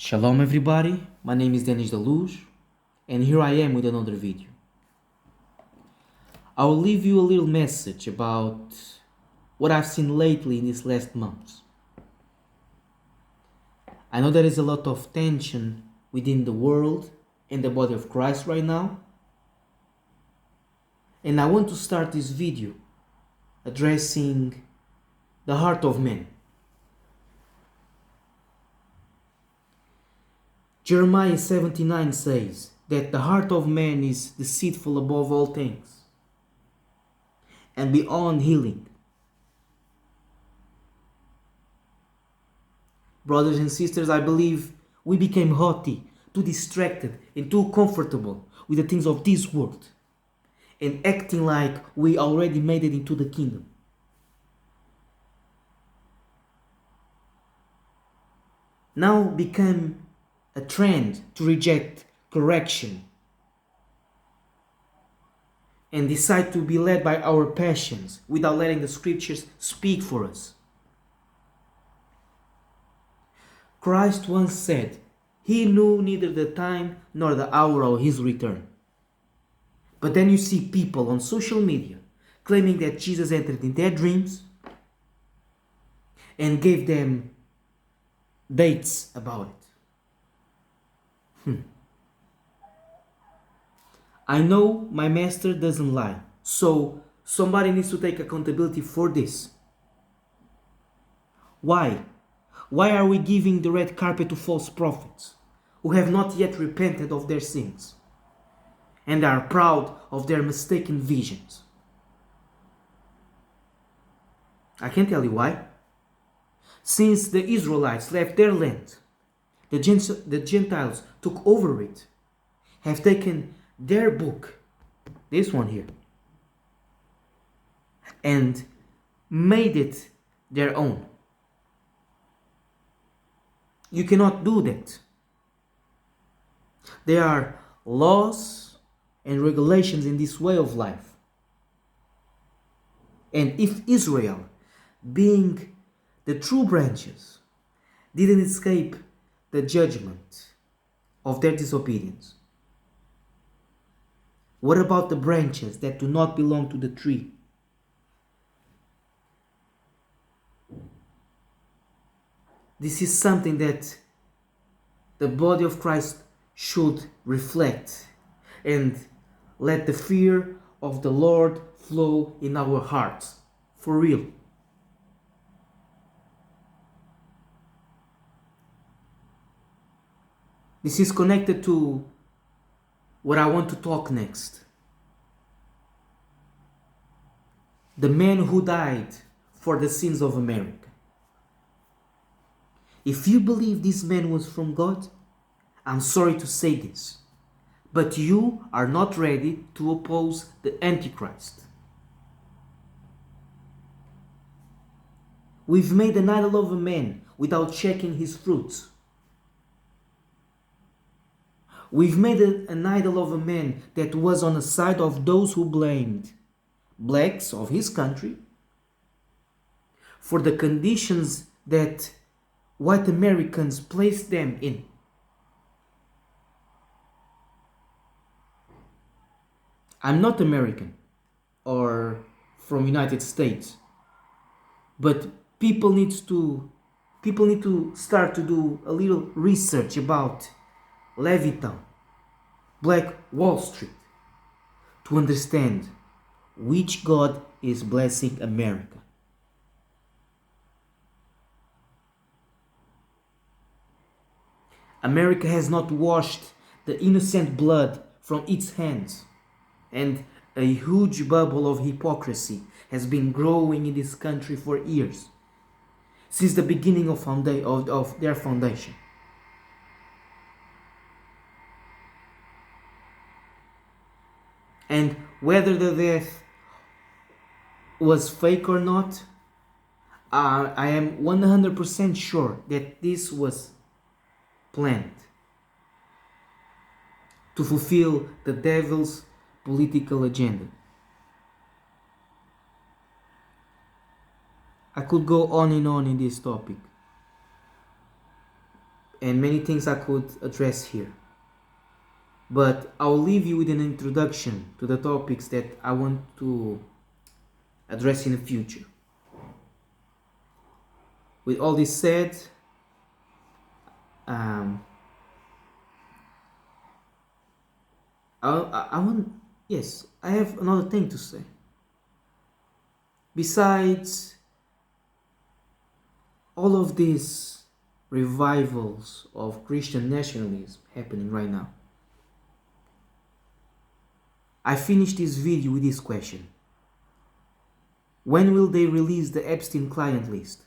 Shalom everybody, my name is Denis Deluge and here I am with another video. I will leave you a little message about what I've seen lately in these last months. I know there is a lot of tension within the world and the body of Christ right now, and I want to start this video addressing the heart of man. Jeremiah 79 says that the heart of man is deceitful above all things and beyond healing. Brothers and sisters, I believe we became haughty, too distracted and too comfortable with the things of this world and acting like we already made it into the kingdom. Now become a trend to reject correction and decide to be led by our passions without letting the scriptures speak for us. Christ once said, he knew neither the time nor the hour of his return. But then you see people on social media claiming that Jesus entered in their dreams and gave them dates about it. I know my master doesn't lie, so somebody needs to take accountability for this. Why? Why are we giving the red carpet to false prophets who have not yet repented of their sins and are proud of their mistaken visions? I can tell you why. Since the Israelites left their land, the Gentiles took over it, have taken their book, this one here, and made it their own. You cannot do that. There are laws and regulations in this way of life. And if Israel, being the true branches, didn't escape the judgment of their disobedience, what about the branches that do not belong to the tree? This is something that the body of Christ should reflect and let the fear of the Lord flow in our hearts. For real. This is connected to what I want to talk next. The man who died for the sins of America. If you believe this man was from God, I'm sorry to say this, but you are not ready to oppose the Antichrist. We've made an idol of a man without checking his fruits. We've made an idol of a man that was on the side of those who blamed blacks of his country for the conditions that white Americans placed them in. I'm not American or from United States, but people need to start to do a little research about Leviton, Black Wall Street, to understand which God is blessing America. America has not washed the innocent blood from its hands, and a huge bubble of hypocrisy has been growing in this country for years, since the beginning of their foundation. And whether the death was fake or not, I am 100% sure that this was planned to fulfill the devil's political agenda. I could go on and on in this topic. and many things I could address here. But I'll leave you with an introduction to the topics that I want to address in the future. With all this said, um, I want, yes, I have another thing to say. Besides all of these revivals of Christian nationalism happening right now, I finished this video with this question. When will they release the Epstein client list?